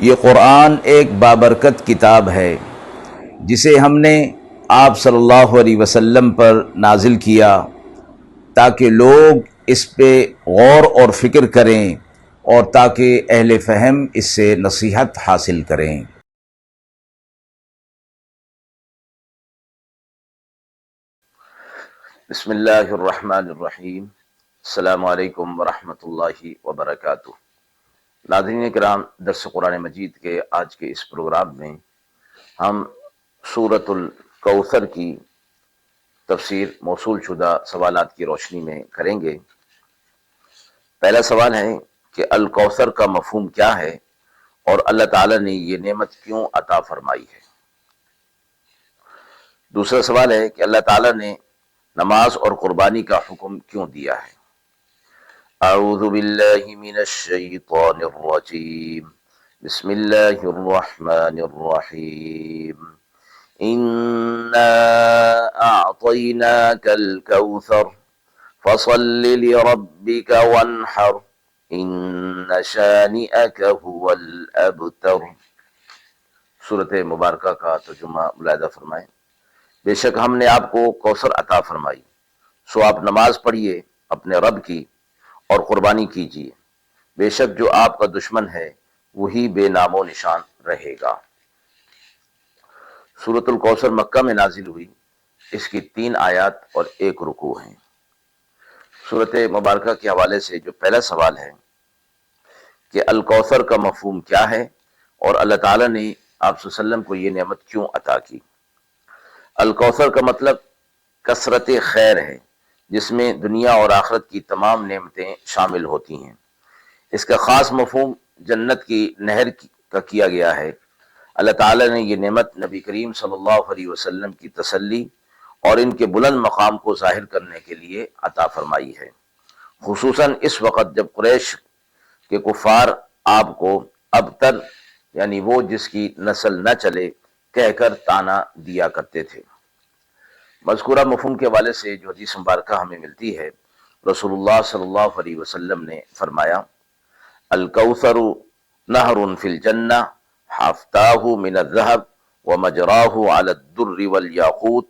یہ قرآن ایک بابرکت کتاب ہے جسے ہم نے آپ صلی اللہ علیہ وسلم پر نازل کیا تاکہ لوگ اس پہ غور اور فکر کریں اور تاکہ اہل فہم اس سے نصیحت حاصل کریں۔ بسم اللہ الرحمن الرحیم۔ السلام علیکم ورحمۃ اللہ وبرکاتہ۔ ناظرین کرام، درس قرآن مجید کے آج کے اس پروگرام میں ہم سورۃ الکوثر کی تفسیر موصول شدہ سوالات کی روشنی میں کریں گے۔ پہلا سوال ہے کہ الکوثر کا مفہوم کیا ہے اور اللہ تعالیٰ نے یہ نعمت کیوں عطا فرمائی ہے؟ دوسرا سوال ہے کہ اللہ تعالیٰ نے نماز اور قربانی کا حکم کیوں دیا ہے؟ اعوذ باللہ من الشیطان الرجیم، بسم اللہ الرحمن الرحیم۔ انا اعطیناک الکوثر فصل لربک وانحر ان شانئک هو الابتر۔ سورۃ مبارکہ کا ترجمہ ملاحظہ فرمائیں۔ بے شک ہم نے آپ کو کوثر عطا فرمائی، سو آپ نماز پڑھیے اپنے رب کی اور قربانی کیجیے، بے شک جو آپ کا دشمن ہے وہی بے نام و نشان رہے گا۔ سورۃ الکوثر مکہ میں نازل ہوئی، اس کی 3 آیات اور 1 رکوع ہیں۔ سورۃ مبارکہ کے حوالے سے جو پہلا سوال ہے کہ الکوثر کا مفہوم کیا ہے اور اللہ تعالیٰ نے آپ صلی اللہ علیہ وسلم کو یہ نعمت کیوں عطا کی؟ الکوثر کا مطلب کثرت خیر ہے، جس میں دنیا اور آخرت کی تمام نعمتیں شامل ہوتی ہیں۔ اس کا خاص مفہوم جنت کی نہر کا کیا گیا ہے۔ اللہ تعالیٰ نے یہ نعمت نبی کریم صلی اللہ علیہ وسلم کی تسلی اور ان کے بلند مقام کو ظاہر کرنے کے لیے عطا فرمائی ہے، خصوصاً اس وقت جب قریش کے کفار آپ کو ابتر، یعنی وہ جس کی نسل نہ چلے، کہہ کر طعنہ دیا کرتے تھے۔ مذکورہ مفہوم کے حوالے سے جو حدیث مبارکہ ہمیں ملتی ہے، رسول اللہ صلی اللہ علیہ وسلم نے فرمایا، الکوثر نہر فی الجنہ حفتاہ من الذہب ومجراہ علی الدر والیاقوت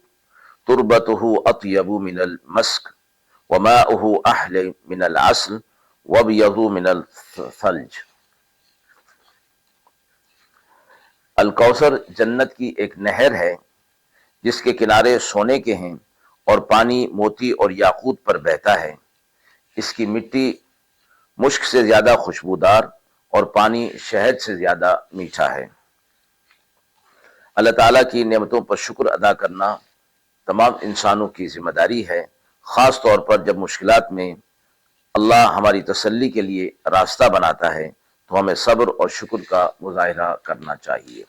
تربتہ اطیب من المسک وماؤہ احلی من العسل وابیض من الثلج۔ الکوثر جنت کی ایک نہر ہے جس کے کنارے سونے کے ہیں اور پانی موتی اور یاقوت پر بہتا ہے۔ اس کی مٹی مشک سے زیادہ خوشبودار اور پانی شہد سے زیادہ میٹھا ہے۔ اللہ تعالیٰ کی نعمتوں پر شکر ادا کرنا تمام انسانوں کی ذمہ داری ہے، خاص طور پر جب مشکلات میں اللہ ہماری تسلی کے لیے راستہ بناتا ہے تو ہمیں صبر اور شکر کا مظاہرہ کرنا چاہیے۔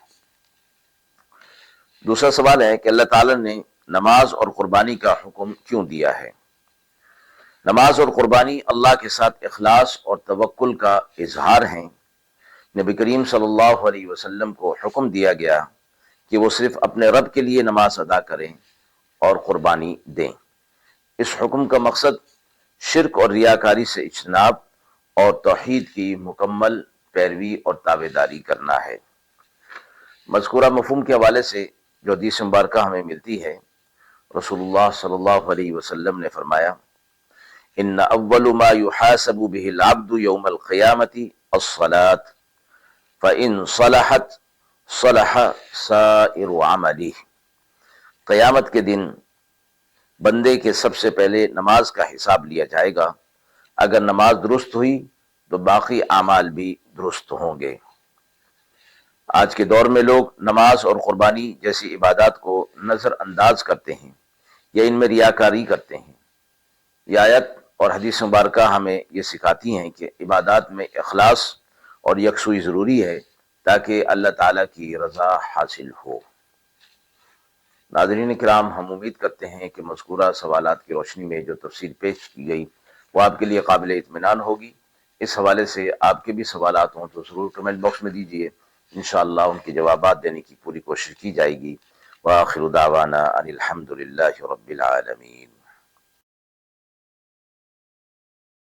دوسرا سوال ہے کہ اللہ تعالیٰ نے نماز اور قربانی کا حکم کیوں دیا ہے؟ نماز اور قربانی اللہ کے ساتھ اخلاص اور توکل کا اظہار ہیں۔ نبی کریم صلی اللہ علیہ وسلم کو حکم دیا گیا کہ وہ صرف اپنے رب کے لیے نماز ادا کریں اور قربانی دیں۔ اس حکم کا مقصد شرک اور ریاکاری سے اجتناب اور توحید کی مکمل پیروی اور تابعداری کرنا ہے۔ مذکورہ مفہوم کے حوالے سے جو حدیث مبارکہ ہمیں ملتی ہے، رسول اللہ صلی اللہ علیہ وسلم نے فرمایا، ان اول ما يحاسب به العبد يوم القیامة الصلاة فإن صلحت صلح سائر عمله۔ قیامت کے دن بندے کے سب سے پہلے نماز کا حساب لیا جائے گا، اگر نماز درست ہوئی تو باقی اعمال بھی درست ہوں گے۔ آج کے دور میں لوگ نماز اور قربانی جیسی عبادات کو نظر انداز کرتے ہیں یا ان میں ریاکاری کرتے ہیں۔ یہ آیت اور حدیث مبارکہ ہمیں یہ سکھاتی ہیں کہ عبادات میں اخلاص اور یکسوئی ضروری ہے تاکہ اللہ تعالیٰ کی رضا حاصل ہو۔ ناظرین کرام، ہم امید کرتے ہیں کہ مذکورہ سوالات کی روشنی میں جو تفصیل پیش کی گئی وہ آپ کے لیے قابل اطمینان ہوگی۔ اس حوالے سے آپ کے بھی سوالات ہوں تو ضرور کمنٹ باکس میں دیجیے، انشاءاللہ ان کے جوابات دینے کی پوری کوشش کی جائے گی۔ وآخر دعوانا ان الحمد للہ رب العالمین۔